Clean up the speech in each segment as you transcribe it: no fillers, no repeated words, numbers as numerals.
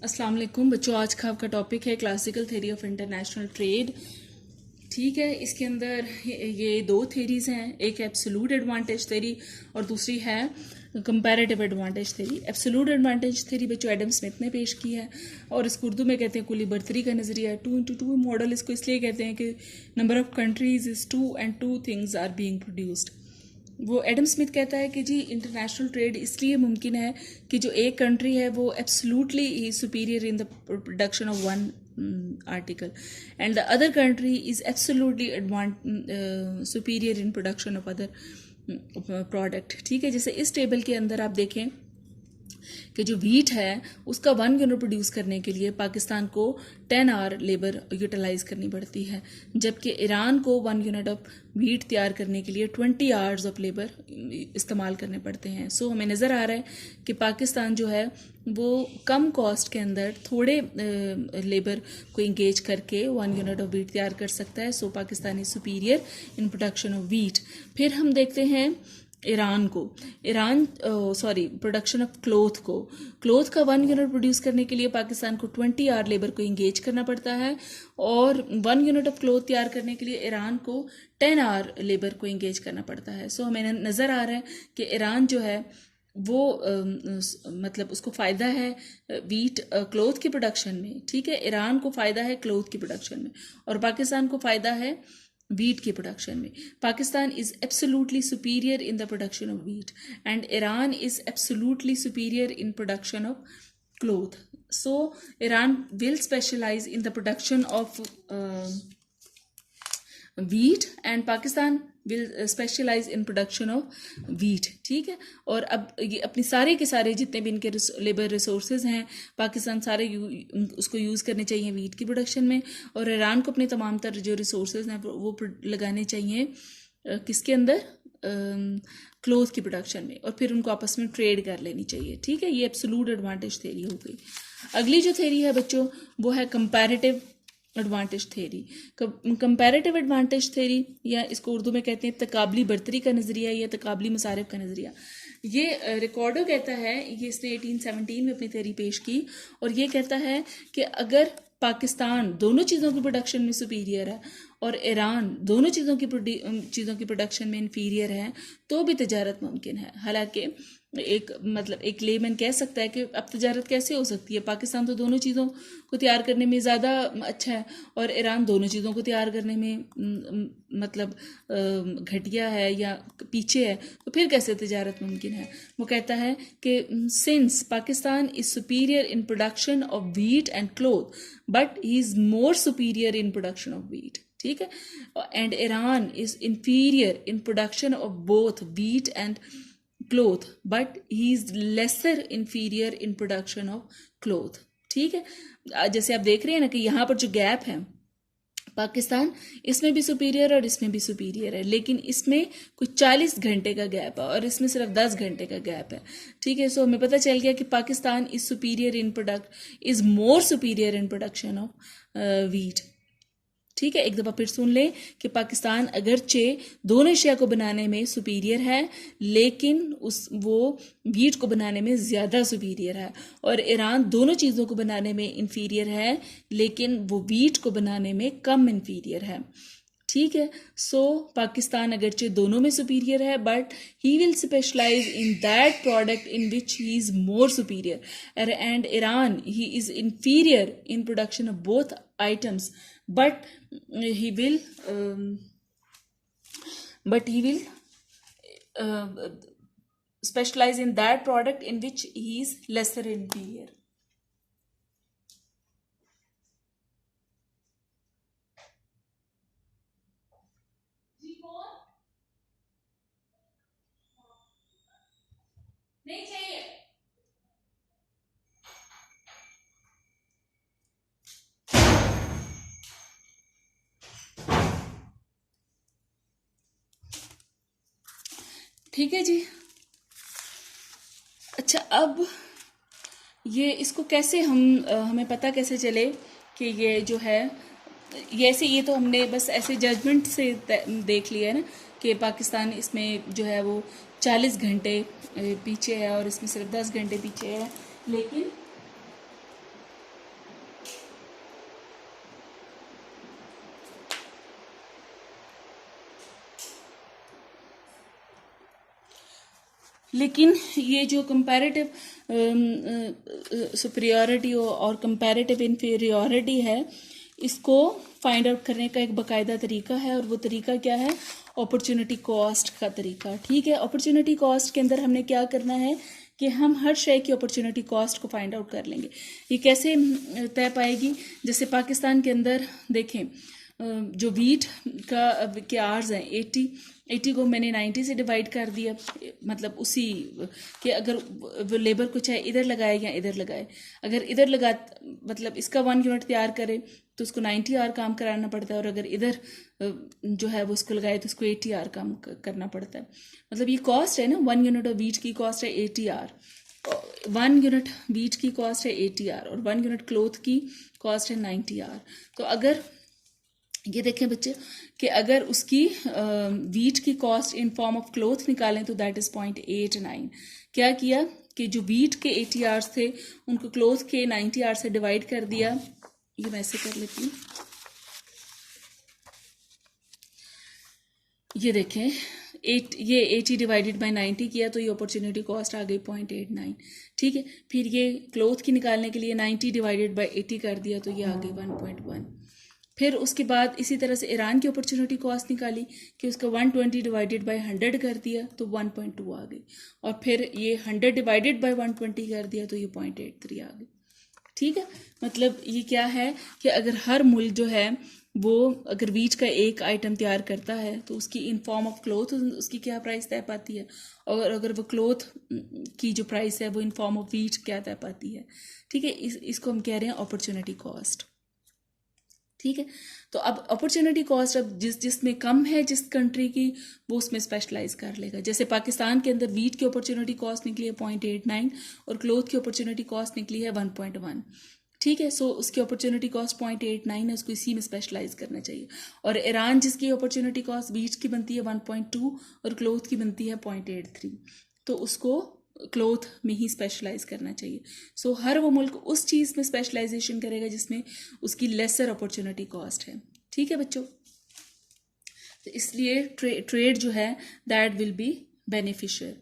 अस्सलाम वालेकुम बच्चों, आज का आपका टॉपिक है classical theory of international trade. ठीक है, इसके अंदर ये दो थेरीज हैं, एक एब्सोल्यूट एडवांटेज थ्योरी और दूसरी है comparative advantage theory. Absolute advantage theory बच्चों एडम स्मिथ ने पेश की है और इसको उर्दू में कहते हैं कुली बर्तरी का नज़रिया। 2x2 मॉडल इसको इसलिए कहते हैं कि number of countries is 2 and 2 things are being produced. वो एडम स्मिथ कहता है कि जी इंटरनेशनल ट्रेड इसलिए मुमकिन है कि जो एक कंट्री है वो absolutely superior in the production of one article and the other country is absolutely superior in production of other product. ठीक है, जैसे इस टेबल के अंदर आप देखें कि जो वीट है उसका 1 यूनिट प्रोड्यूस करने के लिए पाकिस्तान को 10 आवर लेबर यूटिलाइज करनी पड़ती है, जबकि ईरान को 1 यूनिट ऑफ वीट तैयार करने के लिए 20 आवर्स ऑफ लेबर इस्तेमाल करने पड़ते हैं। सो हमें नज़र आ रहा है कि पाकिस्तान जो है वो कम कॉस्ट के अंदर थोड़े लेबर को इंगेज करके 1 यूनिट ऑफ वीट तैयार कर सकता है। So Pakistan is superior in production of wheat. फिर हम देखते हैं ईरान को, प्रोडक्शन ऑफ क्लोथ का 1 यूनिट प्रोड्यूस करने के लिए पाकिस्तान को 20 आवर लेबर को इंगेज करना पड़ता है और 1 यूनिट ऑफ क्लोथ तैयार करने के लिए ईरान को 10 आवर लेबर को इंगेज करना पड़ता है। सो हमें नज़र आ रहा है कि ईरान जो है वो मतलब उसको फ़ायदा है वीट क्लोथ की प्रोडक्शन में। ठीक है, ईरान को फ़ायदा है क्लोथ की प्रोडक्शन में और पाकिस्तान को फ़ायदा है वीट की प्रोडक्शन में। Pakistan is absolutely superior in the production of wheat and Iran is absolutely superior in production of cloth. So Iran will specialise in the production of wheat and Pakistan will specialise in production of wheat. ठीक है, और अब ये अपनी सारे के सारे जितने भी इनके लेबर रिसोर्सेज हैं पाकिस्तान सारे उसको यूज़ करने चाहिए वीट की प्रोडक्शन में और ईरान को अपने तमाम तर जो रिसोर्सेज हैं वो लगाने चाहिए किसके अंदर, क्लोथ की प्रोडक्शन में, और फिर उनको आपस में ट्रेड कर लेनी चाहिए। ठीक है, ये एब्सोल्यूट एडवांटेज थ्योरी हो गई। अगली जो थ्योरी है बच्चों वो है comparative advantage theory. Comparative advantage theory या इसको उर्दू में कहते हैं तकाबली बर्तरी का नज़रिया या तकाबली मसारिफ का नज़रिया। ये रिकॉर्डो कहता है, ये इसने 1817 में अपनी थ्योरी पेश की और ये कहता है कि अगर पाकिस्तान दोनों चीज़ों की प्रोडक्शन में सुपीरियर है और ईरान दोनों चीज़ों की प्रोडक्शन में इन्फीरियर है तो भी तजारत मुमकिन है। हालांकि एक लेमैन कह सकता है कि अब तजारत कैसे हो सकती है, पाकिस्तान तो दोनों चीज़ों को तैयार करने में ज़्यादा अच्छा है और ईरान दोनों चीज़ों को तैयार करने में घटिया है या पीछे है, तो फिर कैसे तजारत मुमकिन है। वो कहता है कि since Pakistan is superior in production of wheat and cloth but he is more superior in production of wheat. ठीक है, and Iran is inferior in production of both wheat and cloth but he is lesser inferior in production of cloth. ठीक है, जैसे आप देख रहे हैं ना कि यहाँ पर जो गैप है पाकिस्तान इसमें भी सुपीरियर और इसमें भी सुपीरियर है, लेकिन इसमें कुछ 40 घंटे का गैप है और इसमें सिर्फ 10 घंटे का गैप है। ठीक है, सो हमें पता चल गया कि Pakistan is superior in is more superior in production of wheat. ठीक है, एक दफ़ा फिर सुन लें कि पाकिस्तान अगरचे दोनों एशिया को बनाने में सुपीरियर है लेकिन वो वीट को बनाने में ज़्यादा सुपीरियर है और ईरान दोनों चीज़ों को बनाने में इन्फीरियर है लेकिन वो वीट को बनाने में कम इन्फीरियर है। ठीक है, सो पाकिस्तान अगरचे दोनों में सुपीरियर है but he will specialise in that product in which he is more superior and Iran he is inferior in production of both items but he will specialize in that product in which he is lesser inferior. नहीं चाहिए। ठीक है जी, अच्छा अब ये इसको कैसे हमें पता कैसे चले कि ये जो है ये तो हमने बस ऐसे जजमेंट से देख लिया है ना कि पाकिस्तान इसमें जो है वो 40 घंटे पीछे है और इसमें सिर्फ 10 घंटे पीछे है, लेकिन लेकिन ये जो कंपैरेटिव सुपीरियॉरिटी और कंपैरेटिव इन्फीरियॉरिटी है, इसको फाइंड आउट करने का एक बाकायदा तरीका है, और वो तरीका क्या है? अपॉर्चुनिटी कॉस्ट का तरीका। ठीक है, अपॉर्चुनिटी कॉस्ट के अंदर हमने क्या करना है कि हम हर शय की अपॉर्चुनिटी कॉस्ट को फाइंड आउट कर लेंगे। ये कैसे तय पाएगी? जैसे पाकिस्तान के अंदर देखें, जो वीट के आर्स हैं 80 को मैंने 90 से डिवाइड कर दिया, मतलब उसी कि अगर वो लेबर को चाहे इधर लगाए या इधर लगाए, अगर इधर लगा मतलब इसका 1 यूनिट तैयार करे तो उसको 90 आर काम कराना पड़ता है, और अगर इधर जो है वो उसको लगाए तो उसको 80 आर काम करना पड़ता है। मतलब ये कॉस्ट है ना, 1 यूनिट ऑफ वीट की कॉस्ट है 80 आर, 1 यूनिट वीट की कॉस्ट है 80 आर, और 1 यूनिट क्लोथ की कॉस्ट है 90 आर। तो अगर ये देखें बच्चे कि अगर उसकी वीट की cost in form of cloth निकालें तो दैट इज़ 0.89। क्या किया कि जो वीट के 80 आवर्स थे उनको क्लोथ के 90 आवर्स से डिवाइड कर दिया। ये मैं ऐसे कर लेती हूँ, ये देखें ये 80 डिवाइडेड बाय 90 किया तो ये अपॉर्चुनिटी कॉस्ट आ गई 0.89। ठीक है, फिर ये क्लोथ की निकालने के लिए 90 डिवाइडेड बाय 80 कर दिया तो ये आ गई 1.1। फिर उसके बाद इसी तरह से ईरान की अपॉर्चुनिटी कॉस्ट निकाली कि उसका 120 डिवाइडेड बाय 100 कर दिया तो 1.2 आ गई, और फिर ये 100 डिवाइडेड बाय 120 कर दिया तो ये 0.83 आ गई। ठीक है, मतलब ये क्या है कि अगर हर मुल्क जो है वो अगर वीट का एक आइटम तैयार करता है तो उसकी इन फॉर्म ऑफ क्लोथ उसकी क्या प्राइस तय पाती है, और अगर वो क्लोथ की जो प्राइस है वो इन फॉर्म ऑफ वीट क्या तय पाती है। ठीक है, इसको हम कह रहे हैं अपॉर्चुनिटी कॉस्ट। ठीक है, तो अब अपॉर्चुनिटी कॉस्ट अब जिसमें कम है जिस कंट्री की, वो उसमें स्पेशलाइज कर लेगा। जैसे पाकिस्तान के अंदर वीट की अपॉर्चुनिटी कॉस्ट निकली है 0.89 और क्लोथ की अपॉर्चुनिटी कॉस्ट निकली है 1.1। ठीक है, सो उसकी अपॉर्चुनिटी कॉस्ट 0.89 है, उसको इसी में स्पेशलाइज करना चाहिए। और ईरान जिसकी अपॉर्चुनिटी कॉस्ट वीट की बनती है 1.2 और क्लोथ की बनती है 0.83, तो उसको क्लोथ में ही स्पेशलाइज करना चाहिए। सो हर वो मुल्क उस चीज़ में स्पेशलाइजेशन करेगा जिसमें उसकी लेसर अपॉर्चुनिटी कॉस्ट है। ठीक है बच्चों, तो इसलिए ट्रेड जो है that will be beneficial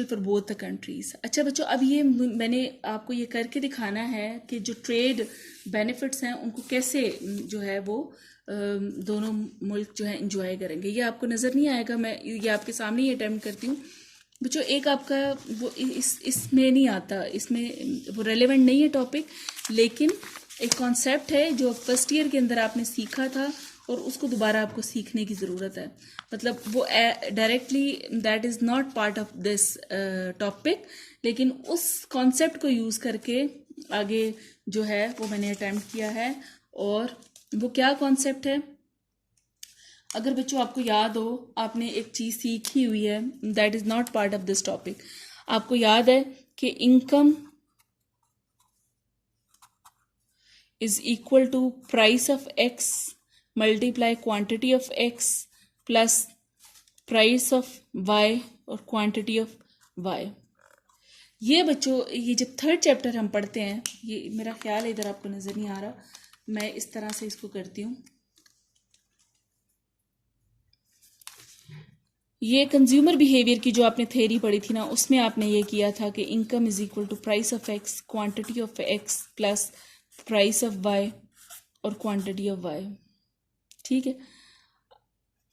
for both the countries. अच्छा बच्चों, अब ये मैंने आपको ये करके दिखाना है कि जो ट्रेड बेनिफिट्स हैं उनको कैसे जो है वो दोनों मुल्क जो है इंजॉय करेंगे। ये आपको नज़र नहीं आएगा, मैं ये आपके सामने ही अटेम्प्ट करती हूँ बच्चों। एक आपका वो इसमें नहीं आता, इसमें वो रेलेवेंट नहीं है टॉपिक, लेकिन एक कॉन्सेप्ट है जो फर्स्ट ईयर के अंदर आपने सीखा था और उसको दोबारा आपको सीखने की ज़रूरत है। मतलब वो directly that is not part of this topic, लेकिन उस कॉन्सेप्ट को यूज़ करके आगे जो है वो मैंने अटैम्प्ट किया है। और वो क्या कॉन्सेप्ट है, अगर बच्चों आपको याद हो, आपने एक चीज़ सीखी हुई है that is not part of this topic. आपको याद है कि income is equal to price of X multiply quantity of X plus price of Y और क्वांटिटी ऑफ वाई। ये बच्चों ये जब थर्ड चैप्टर हम पढ़ते हैं, ये मेरा ख्याल है इधर आपको नज़र नहीं आ रहा, मैं इस तरह से इसको करती हूँ। ये कंज्यूमर बिहेवियर की जो आपने थ्योरी पढ़ी थी ना, उसमें आपने ये किया था कि income is equal to price of X quantity of X plus price of Y और क्वांटिटी ऑफ वाई। ठीक है,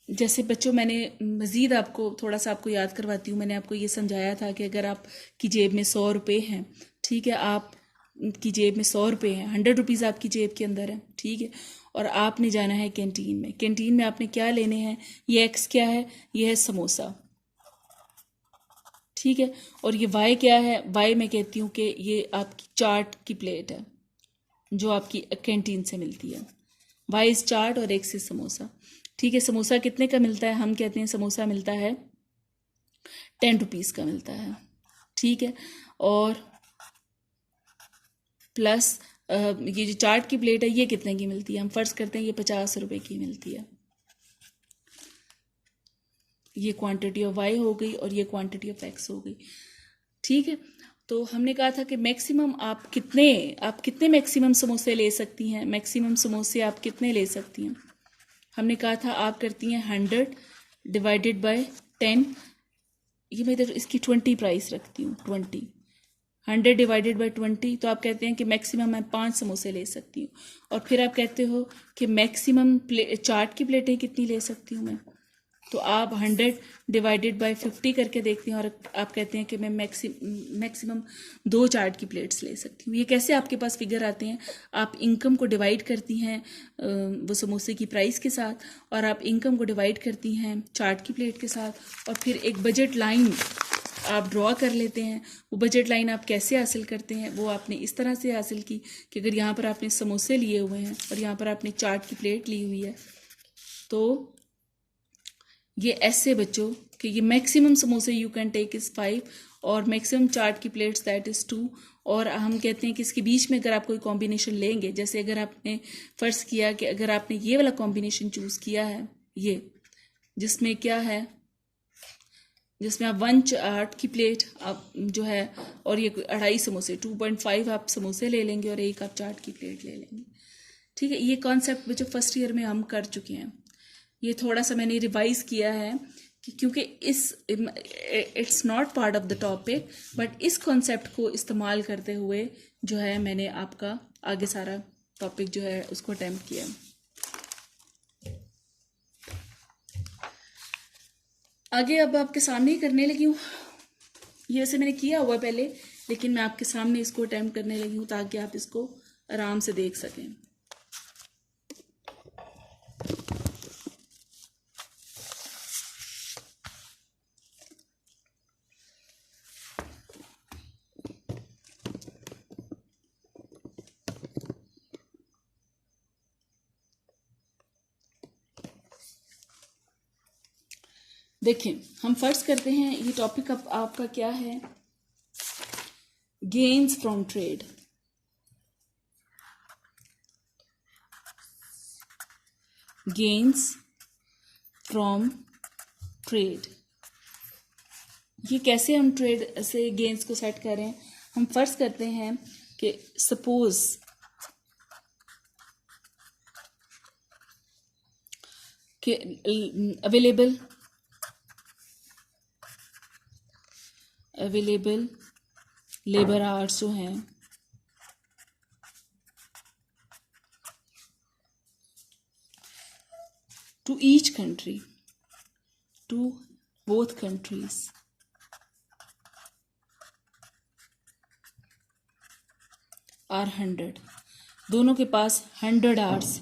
जैसे बच्चों मैंने मज़ीद आपको थोड़ा सा आपको याद करवाती हूँ। मैंने आपको ये समझाया था कि अगर आपकी जेब में 100 रुपये हैं, ठीक है, आप की जेब में 100 रुपये हैं, 100 रुपीज़ आपकी जेब के अंदर है, ठीक है, और आपने जाना है कैंटीन में। कैंटीन में आपने क्या लेने हैं, ये एक्स क्या है, ये है समोसा, ठीक है, और ये वाई क्या है, वाई मैं कहती हूँ कि ये आपकी चाट की प्लेट है जो आपकी कैंटीन से मिलती है। वाई इज़ चाट और एक्स इज़ समोसा। ठीक है, समोसा कितने का मिलता है, हम कहते हैं समोसा मिलता है 10 रुपीज़ का मिलता है, ठीक है, और प्लस ये जो चाट की प्लेट है ये कितने की मिलती है, हम फर्ज करते हैं ये 50 रुपये की मिलती है। ये क्वांटिटी ऑफ वाई हो गई और ये क्वांटिटी ऑफ एक्स हो गई। ठीक है, तो हमने कहा था कि मैक्सिमम आप कितने मैक्सिमम समोसे ले सकती हैं, मैक्सिमम समोसे आप कितने ले सकती हैं। हमने कहा था आप करती हैं 100 डिवाइडेड बाय 10, ये मैं इधर इसकी 20 प्राइस रखती हूँ, 20, 100 डिवाइडेड बाई 20, तो आप कहते हैं कि मैक्सिमम मैं 5 समोसे ले सकती हूँ। और फिर आप कहते हो कि मैक्सिमम चाट की प्लेटें कितनी ले सकती हूँ मैं, तो आप 100 डिवाइडेड बाई 50 करके देखती हैं और आप कहते हैं कि मैं मैक्सिमम 2 चाट की प्लेट्स ले सकती हूँ। ये कैसे आपके पास फिगर आते हैं? आप इनकम को डिवाइड करती हैं वो समोसे की प्राइस के साथ, और आप इनकम को डिवाइड करती हैं चाट की प्लेट के साथ, और फिर एक बजट लाइन आप ड्रॉ कर लेते हैं। वो बजट लाइन आप कैसे हासिल करते हैं? वो आपने इस तरह से हासिल की कि अगर यहाँ पर आपने समोसे लिए हुए हैं और यहाँ पर आपने चाट की प्लेट ली हुई है, तो ये ऐसे बच्चों कि ये मैक्सिमम समोसे यू कैन टेक इज़ 5 और मैक्सिमम चाट की प्लेट्स दैट इज़ 2। और हम कहते हैं कि इसके बीच में अगर आप कोई कॉम्बिनेशन लेंगे, जैसे अगर आपने फ़र्ज़ किया कि अगर आपने ये वाला कॉम्बिनेशन चूज़ किया है, ये जिसमें क्या है, जिसमें आप 1 चाट की प्लेट आप जो है और ये 2.5 समोसे 2.5 आप समोसे ले लेंगे और 1 आप चाट की प्लेट ले लेंगे। ठीक है, ये कॉन्सेप्ट बच्चों फर्स्ट ईयर में हम कर चुके हैं। ये थोड़ा सा मैंने रिवाइज किया है कि क्योंकि it's not part of the topic, but इस कॉन्सेप्ट को इस्तेमाल करते हुए जो है मैंने आपका आगे सारा टॉपिक जो है उसको अटेम्प्ट किया। आगे अब आपके सामने ही करने लगी हूँ। ये वैसे मैंने किया हुआ पहले, लेकिन मैं आपके सामने इसको अटेम्प्ट करने लगी हूँ ताकि आप इसको आराम से देख सकें। देखिए, हम फर्स्ट करते हैं, ये टॉपिक अब आपका क्या है, gains from trade. Gains from trade, ये कैसे हम ट्रेड से गेन्स को सेट करें? हम फर्स्ट करते हैं कि सपोज कि अवेलेबल लेबर आवर्स जो हैं to each country, to both countries are 100, दोनों के पास 100 आवर्स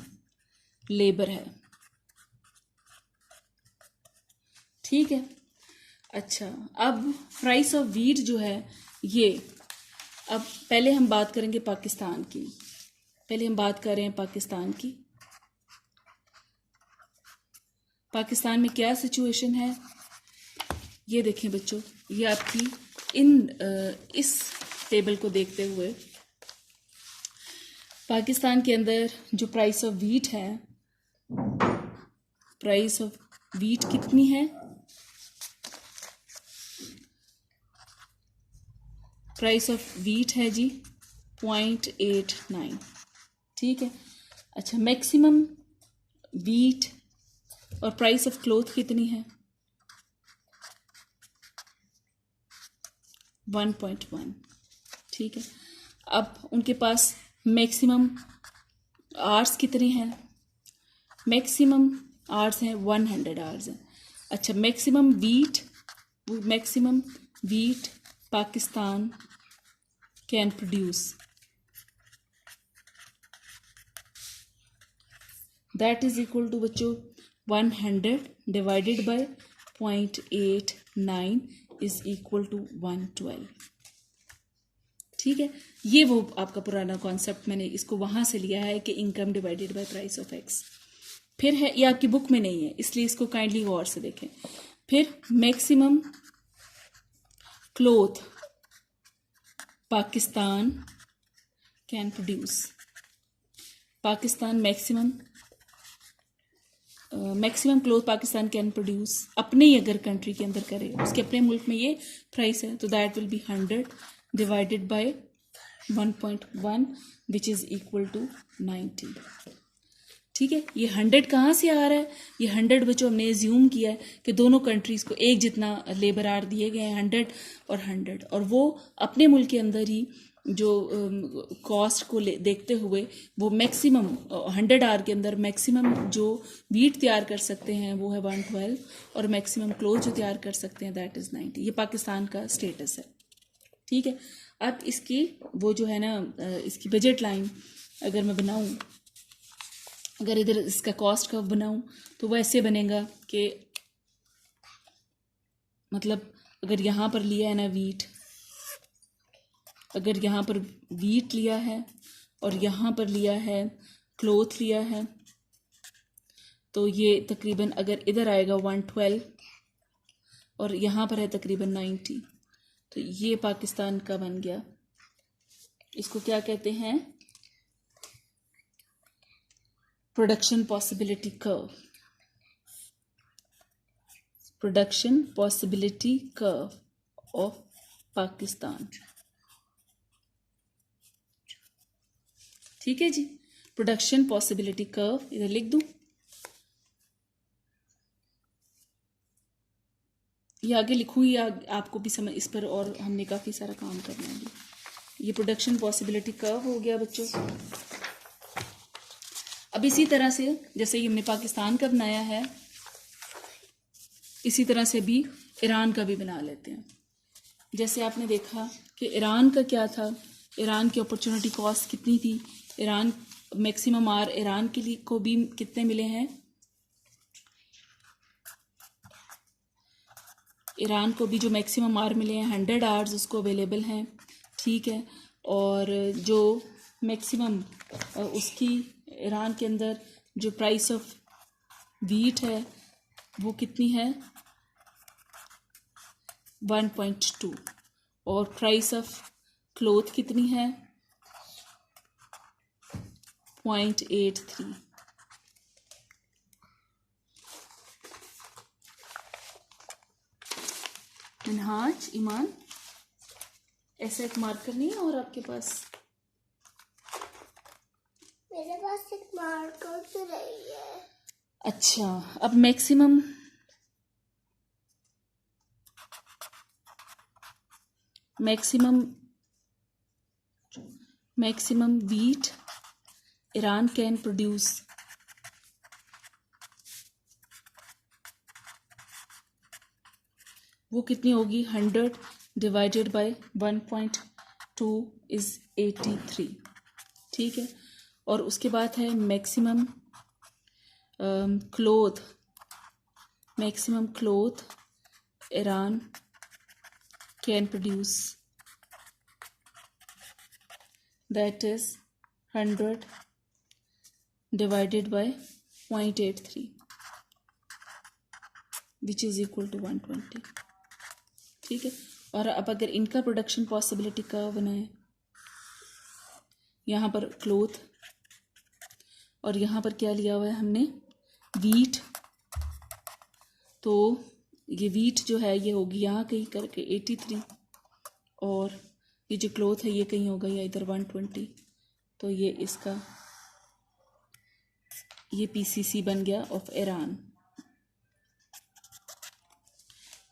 लेबर है। ठीक है, अच्छा, अब प्राइस ऑफ वीट जो है ये, अब पहले हम बात करेंगे पाकिस्तान की। पहले हम बात कर रहे हैं पाकिस्तान की। पाकिस्तान में क्या सिचुएशन है ये देखें बच्चों, ये आपकी इस टेबल को देखते हुए पाकिस्तान के अंदर जो प्राइस ऑफ वीट है, प्राइस ऑफ वीट कितनी है? प्राइस ऑफ वीट है जी 0.89। ठीक है, अच्छा, मैक्सिमम वीट और प्राइस ऑफ क्लोथ कितनी है? 1.1। ठीक है, अब उनके पास मैक्सिमम आवर्स कितने हैं? मैक्सिमम आवर्स हैं 100 आवर्स हैं। अच्छा, maximum wheat Pakistan can produce, that is equal to बच्चों 100 divided by 0.89 is equal to 112। ठीक है, ये वो आपका पुराना कॉन्सेप्ट, मैंने इसको वहाँ से लिया है कि income divided by price of x. फिर है, ये आपकी बुक में नहीं है इसलिए इसको काइंडली गौर से देखें। फिर maximum cloth Pakistan can produce, Pakistan maximum cloth Pakistan can produce, अपने ही अगर कंट्री के अंदर करे, उसके अपने मुल्क में ये प्राइस है, तो that will be 100 divided by 1.1 which is equal to 90। ठीक है। ये 100 कहाँ से आ रहा है? ये 100 बच्चों हमने एज्यूम किया है कि दोनों कंट्रीज को एक जितना लेबर आवर दिए गए हैं, 100 और 100, और वो अपने मुल्क के अंदर ही जो कॉस्ट को देखते हुए वो मैक्सिमम 100 आवर के अंदर मैक्सिमम जो वीट तैयार कर सकते हैं वो है 112, और मैक्सिमम क्लोथ जो तैयार कर सकते हैं दैट इज़ 90। ये पाकिस्तान का स्टेटस है, ठीक है। अब इसकी वो जो है ना इसकी बजट लाइन अगर मैं बनाऊं, अगर इधर इसका कॉस्ट कर्व बनाऊं तो वो ऐसे बनेगा कि मतलब अगर यहाँ पर लिया है ना वीट, अगर यहाँ पर वीट लिया है और यहाँ पर लिया है क्लोथ लिया है, तो ये तकरीबन अगर इधर आएगा 112 और यहाँ पर है तकरीबन 90, तो ये पाकिस्तान का बन गया। इसको क्या कहते हैं? Production possibility curve. Production possibility curve of Pakistan, ठीक है जी। प्रोडक्शन पॉसिबिलिटी कर्व इधर लिख दूं, ये आगे लिखूंगी, आपको भी समझ इस पर, और हमने काफ़ी सारा काम करना है। ये प्रोडक्शन पॉसिबिलिटी कर्व हो गया बच्चों। अब इसी तरह से जैसे ये हमने पाकिस्तान का बनाया है, इसी तरह से भी ईरान का भी बना लेते हैं। जैसे आपने देखा कि ईरान का क्या था, ईरान की अपॉर्चुनिटी कॉस्ट कितनी थी, ईरान मैक्सिमम आर ईरान के लिए को भी कितने मिले हैं, ईरान को भी जो मैक्सिमम आर मिले हैं 100 आवर्स उसको अवेलेबल हैं, ठीक है। और जो मैक्सिमम उसकी ईरान के अंदर जो प्राइस ऑफ वीट है वो कितनी है 1.2, और प्राइस ऑफ क्लोथ कितनी है 0.83। मिनहाज, ईमान, ऐसा एक मार्कर नहीं है और आपके पास? मेरे पास एक मार्कर तो नहीं है। अच्छा, अब maximum wheat Iran can produce वो कितनी होगी 100 डिवाइडेड बाय 1.2 इज 83, ठीक है। और उसके बाद है maximum cloth Iran can produce that is 100 divided by 0.83 which is equal to 120, ठीक है। और अब अगर इनका प्रोडक्शन पॉसिबिलिटी कर्व बनाए, यहाँ पर क्लोथ और यहाँ पर क्या लिया हुआ है हमने वीट, तो ये वीट जो है ये होगी यहाँ कहीं करके 83, और ये जो क्लोथ है ये कहीं होगा या इधर 120, तो ये इसका ये पीसीसी बन गया ऑफ ईरान,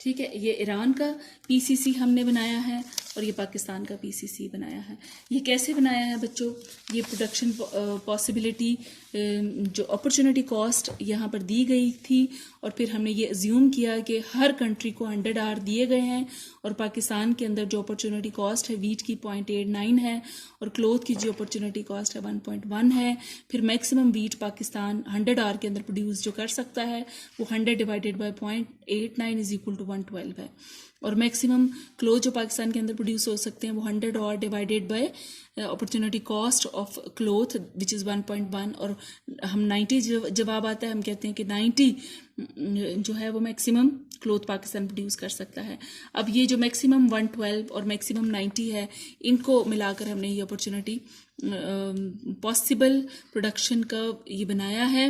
ठीक है। ये ईरान का पीसीसी हमने बनाया है और ये पाकिस्तान का पीसीसी बनाया है। ये कैसे बनाया है बच्चों? ये प्रोडक्शन पॉसिबिलिटी जो अपॉर्चुनिटी कॉस्ट यहाँ पर दी गई थी, और फिर हमने ये अज्यूम किया कि हर कंट्री को 100 आवर दिए गए हैं, और पाकिस्तान के अंदर जो अपॉर्चुनिटी कॉस्ट है वीट की 0.89 है, और क्लोथ की जो अपॉर्चुनिटी कॉस्ट है 1.1 है। फिर मैक्सिमम वीट पाकिस्तान 100 आवर के अंदर प्रोड्यूस जो कर सकता है वो 100 divided by 0.89 is equal to 112 है, और मैक्सिमम क्लोथ जो पाकिस्तान के अंदर प्रोड्यूस हो सकते हैं वो 100 और divided by opportunity cost of cloth which is 1.1, और हम 90 जवाब आता है, हम कहते हैं कि 90 जो है वो मैक्सिमम क्लोथ पाकिस्तान प्रोड्यूस कर सकता है। अब ये जो मैक्सिमम 112 और मैक्सिमम 90 है, इनको मिलाकर हमने ये अपॉर्चुनिटी पॉसिबल प्रोडक्शन का ये बनाया है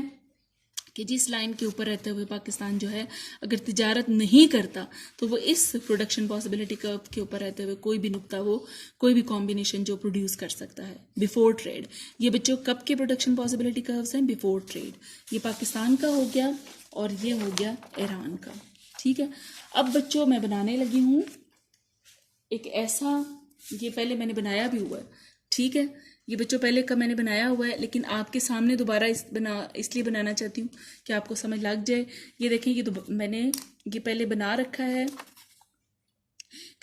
कि जिस लाइन के ऊपर रहते हुए पाकिस्तान जो है अगर तिजारत नहीं करता तो वो इस प्रोडक्शन पॉसिबिलिटी कर्व के ऊपर रहते हुए कोई भी नुक्ता, वो कोई भी कॉम्बिनेशन जो प्रोड्यूस कर सकता है बिफोर ट्रेड। ये बच्चों कब के प्रोडक्शन पॉसिबिलिटी कर्व्स हैं? Before trade. ये पाकिस्तान का हो गया और ये हो गया ईरान का। ठीक है, अब बच्चों मैं बनाने लगी हूँ एक ऐसा, ये पहले मैंने बनाया भी हुआ है। ठीक है, ये बच्चों पहले का मैंने बनाया हुआ है, लेकिन आपके सामने दोबारा इसलिए बनाना चाहती हूँ कि आपको समझ लग जाए। ये देखें, ये मैंने ये पहले बना रखा है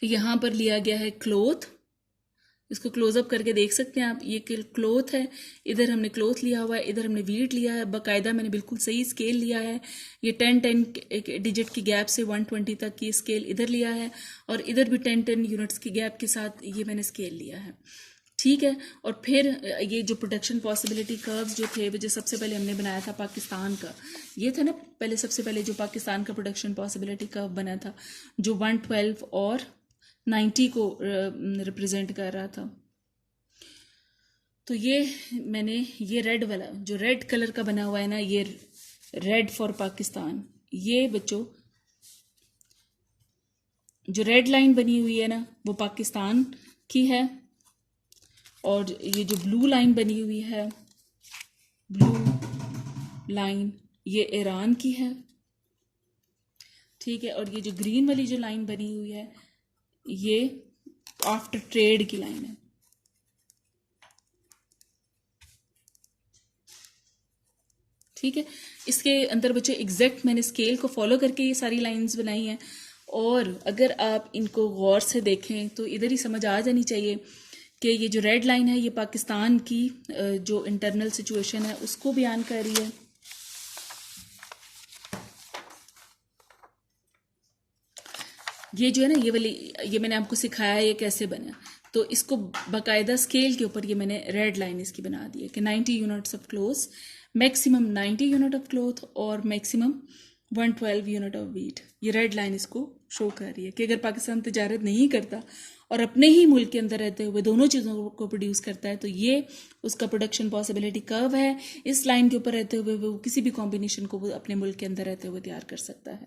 कि यहाँ पर लिया गया है क्लोथ। इसको क्लोजअप करके देख सकते हैं आप, ये क्लोथ है, इधर हमने क्लोथ लिया हुआ है, इधर हमने वीट लिया है, बाकायदा मैंने बिल्कुल सही स्केल लिया है। ये 10 एक डिजिट की गैप से 120 तक की स्केल इधर लिया है, और इधर भी 10 यूनिट्स की गैप के साथ ये मैंने स्केल लिया है। ठीक है, और फिर ये जो प्रोडक्शन पॉसिबिलिटी कर्व्स जो थे, वो जो सबसे पहले हमने बनाया था पाकिस्तान का, ये था ना पहले, सबसे पहले जो पाकिस्तान का प्रोडक्शन पॉसिबिलिटी कर्व बना था, जो 112 और 90 को रिप्रेजेंट कर रहा था। तो ये मैंने ये रेड वाला, जो रेड कलर का बना हुआ है ना, ये रेड फॉर पाकिस्तान, ये बच्चों जो रेड लाइन बनी हुई है ना, वो पाकिस्तान की है, और ये जो ब्लू लाइन बनी हुई है, ब्लू लाइन, ये ईरान की है। ठीक है, और ये जो ग्रीन वाली जो लाइन बनी हुई है, ये आफ्टर ट्रेड की लाइन है। ठीक है, इसके अंदर बच्चों एग्जैक्ट मैंने स्केल को फॉलो करके ये सारी लाइंस बनाई हैं, और अगर आप इनको गौर से देखें तो इधर ही समझ आ जानी चाहिए कि ये जो रेड लाइन है, ये पाकिस्तान की जो इंटरनल सिचुएशन है उसको बयान कर रही है। ये जो है ना, ये वाली, ये मैंने आपको सिखाया है ये कैसे बना, तो इसको बाकायदा स्केल के ऊपर ये मैंने रेड लाइन इसकी बना दी है कि 90 units of cloth, maximum 90 unit of cloth और मैक्सिमम 112 यूनिट ऑफ वीट। ये रेड लाइन इसको शो कर रही है कि अगर पाकिस्तान तिजारत नहीं करता और अपने ही मुल्क के अंदर रहते हुए दोनों चीज़ों को प्रोड्यूस करता है, तो ये उसका प्रोडक्शन पॉसिबिलिटी कर्व है। इस लाइन के ऊपर रहते हुए वो किसी भी कॉम्बिनेशन को वो अपने मुल्क के अंदर रहते हुए तैयार कर सकता है।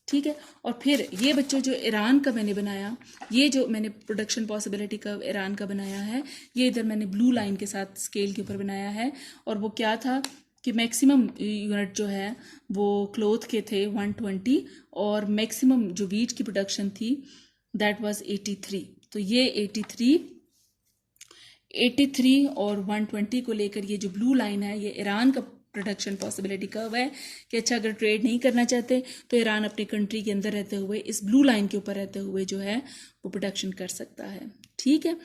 ठीक है, और फिर ये बच्चों जो ईरान का मैंने बनाया, ये जो मैंने प्रोडक्शन पॉसिबिलिटी कर्व ईरान का बनाया है, ये इधर मैंने ब्लू लाइन के साथ स्केल के ऊपर बनाया है, और वो क्या था कि मैक्सिमम यूनिट जो है वो क्लोथ के थे 120, और मैक्सिमम जो वीट की प्रोडक्शन थी दैट वाज 83। तो ये 83 और 120 को लेकर ये जो ब्लू लाइन है, ये ईरान का प्रोडक्शन पॉसिबिलिटी कर्व है कि अच्छा अगर ट्रेड नहीं करना चाहते तो ईरान अपनी कंट्री के अंदर रहते हुए इस ब्लू लाइन के ऊपर रहते हुए जो है वो प्रोडक्शन कर सकता है। ठीक है,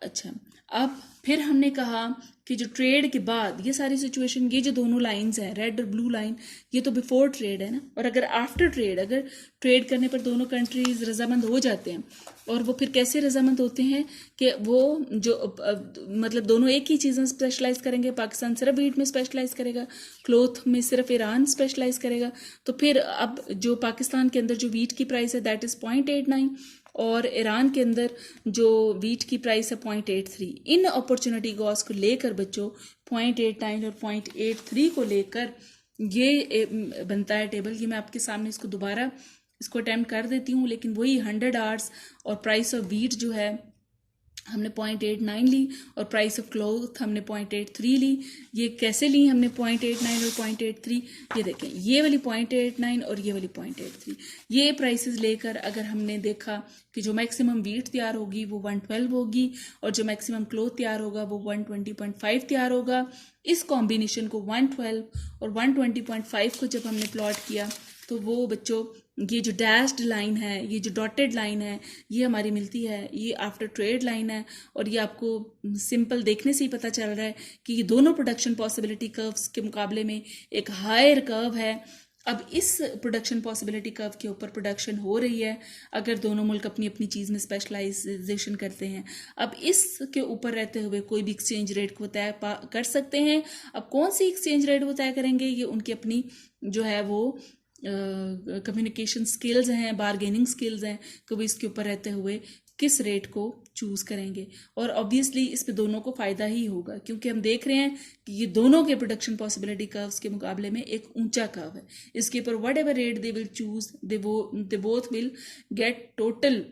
अच्छा अब फिर हमने कहा कि जो ट्रेड के बाद ये सारी सिचुएशन, ये जो दोनों लाइंस हैं रेड और ब्लू लाइन, ये तो बिफोर ट्रेड है ना, और अगर आफ्टर ट्रेड, अगर ट्रेड करने पर दोनों कंट्रीज रजामंद हो जाते हैं, और वो फिर कैसे रजामंद होते हैं कि वो जो मतलब दोनों एक ही चीज़ में स्पेशलाइज करेंगे, पाकिस्तान सिर्फ वीट में स्पेशलाइज करेगा, क्लोथ में सिर्फ ईरान स्पेशलाइज करेगा, तो फिर अब जो पाकिस्तान के अंदर जो वीट की प्राइस है दैट इज़ 0.89, और ईरान के अंदर जो वीट की प्राइस है 0.83। इन अपॉर्चुनिटी कॉस्ट को लेकर बच्चों 0.89 और 0.83 को लेकर ये बनता है टेबल। ये मैं आपके सामने इसको दोबारा इसको अटैम्प्ट कर देती हूँ, लेकिन वही 100 आवर्स और प्राइस ऑफ वीट जो है हमने 0.89 ली, और प्राइस ऑफ क्लोथ हमने 0.83 ली। ये कैसे ली हमने 0.89 और 0.83? ये देखें, ये वाली 0.89 और ये वाली 0.83, ये प्राइसेस लेकर अगर हमने देखा कि जो मैक्सिमम वीट तैयार होगी वो 112 होगी, और जो मैक्सिमम क्लोथ तैयार होगा वो 120.5 तैयार होगा। इस कॉम्बिनेशन को 112 और 120.5 को जब हमने प्लॉट किया, तो वो बच्चों ये जो डैश्ड लाइन है, ये जो डॉटेड लाइन है, ये हमारी मिलती है, ये आफ्टर ट्रेड लाइन है, और ये आपको सिंपल देखने से ही पता चल रहा है कि ये दोनों प्रोडक्शन पॉसिबिलिटी कर्व्स के मुकाबले में एक हायर कर्व है। अब इस प्रोडक्शन पॉसिबिलिटी कर्व के ऊपर प्रोडक्शन हो रही है अगर दोनों मुल्क अपनी अपनी चीज़ में स्पेशलाइजेशन करते हैं। अब इसके ऊपर रहते हुए कोई भी एक्सचेंज रेट को तय कर सकते हैं। अब कौन सी एक्सचेंज रेट वो तय करेंगे, ये उनकी अपनी जो है वो कम्युनिकेशन स्किल्स हैं, बारगेनिंग स्किल्स हैं कि वो इसके ऊपर रहते हुए किस रेट को चूज करेंगे। और ऑब्वियसली इस पे दोनों को फायदा ही होगा, क्योंकि हम देख रहे हैं कि ये दोनों के प्रोडक्शन पॉसिबिलिटी कर्व्स के मुकाबले में एक ऊंचा कर्व है। इसके ऊपर what ever rate they will choose, they both will get total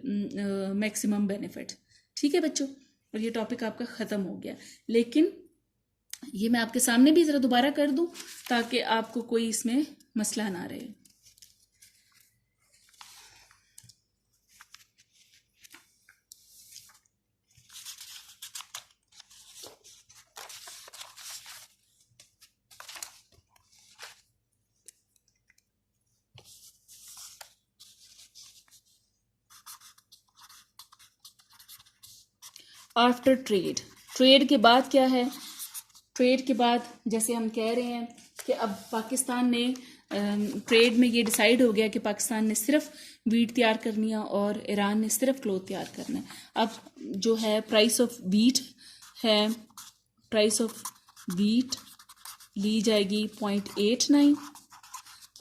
maximum benefit. ठीक है बच्चों, और ये टॉपिक आपका खत्म हो गया। लेकिन ये मैं आपके सामने भी जरा दोबारा कर दूं ताकि आपको कोई इसमें मसला ना रहे। आफ्टर ट्रेड, ट्रेड के बाद क्या है? ट्रेड के बाद जैसे हम कह रहे हैं कि अब पाकिस्तान ने ट्रेड में ये डिसाइड हो गया कि पाकिस्तान ने सिर्फ वीट तैयार करनी है और ईरान ने सिर्फ क्लोथ तैयार करना है। अब जो है प्राइस ऑफ वीट है, प्राइस ऑफ वीट ली जाएगी 0.89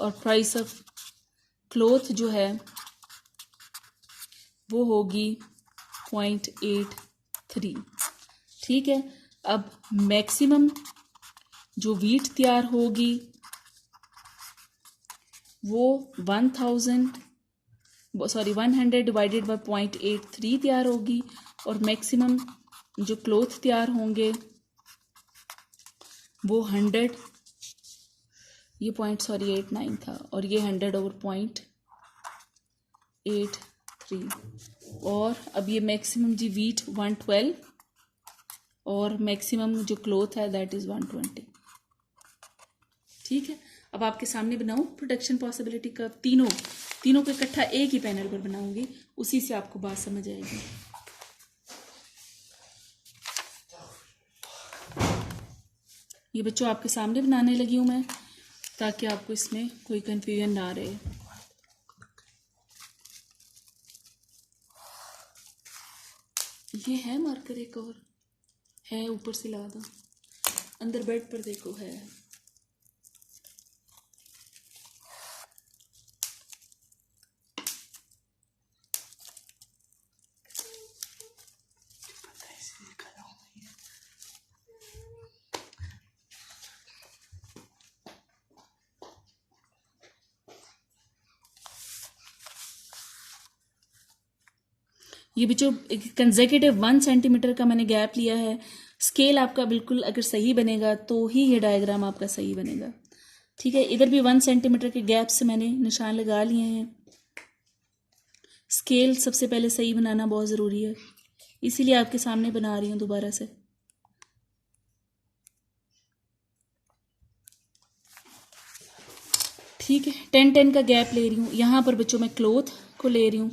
और प्राइस ऑफ क्लोथ जो है वो होगी 0.83। ठीक है, अब मैक्सिमम जो वीट तैयार होगी वो 100 डिवाइडेड बाय 0.83 तैयार होगी और मैक्सिमम जो क्लोथ तैयार होंगे वो 100, ये 0.89 था और ये 100 ओवर 0.83। और अब ये मैक्सिमम जी वीट 112 और मैक्सिमम जो क्लोथ है दैट इज़ 120। ठीक है, अब आपके सामने बनाऊं प्रोडक्शन पॉसिबिलिटी का, तीनों को इकट्ठा एक ही पैनल पर बनाऊंगी, उसी से आपको बात समझ आएगी। ये बच्चों आपके सामने बनाने लगी हूं मैं ताकि आपको इसमें कोई कंफ्यूजन ना रहे। ये है मार्कर, एक और है, ऊपर से ला दो, अंदर बेड पर देखो है। ये भी जो कंसेक्यूटिव 1 सेंटीमीटर का मैंने गैप लिया है। स्केल आपका बिल्कुल अगर सही बनेगा तो ही ये डायग्राम आपका सही बनेगा। ठीक है, इधर भी 1 सेंटीमीटर के गैप से मैंने निशान लगा लिए हैं। स्केल सबसे पहले सही बनाना बहुत ज़रूरी है, इसीलिए आपके सामने बना रही हूँ दोबारा से। ठीक है, 10-10 का गैप ले रही हूँ। यहाँ पर बच्चों मैं क्लोथ को ले रही हूँ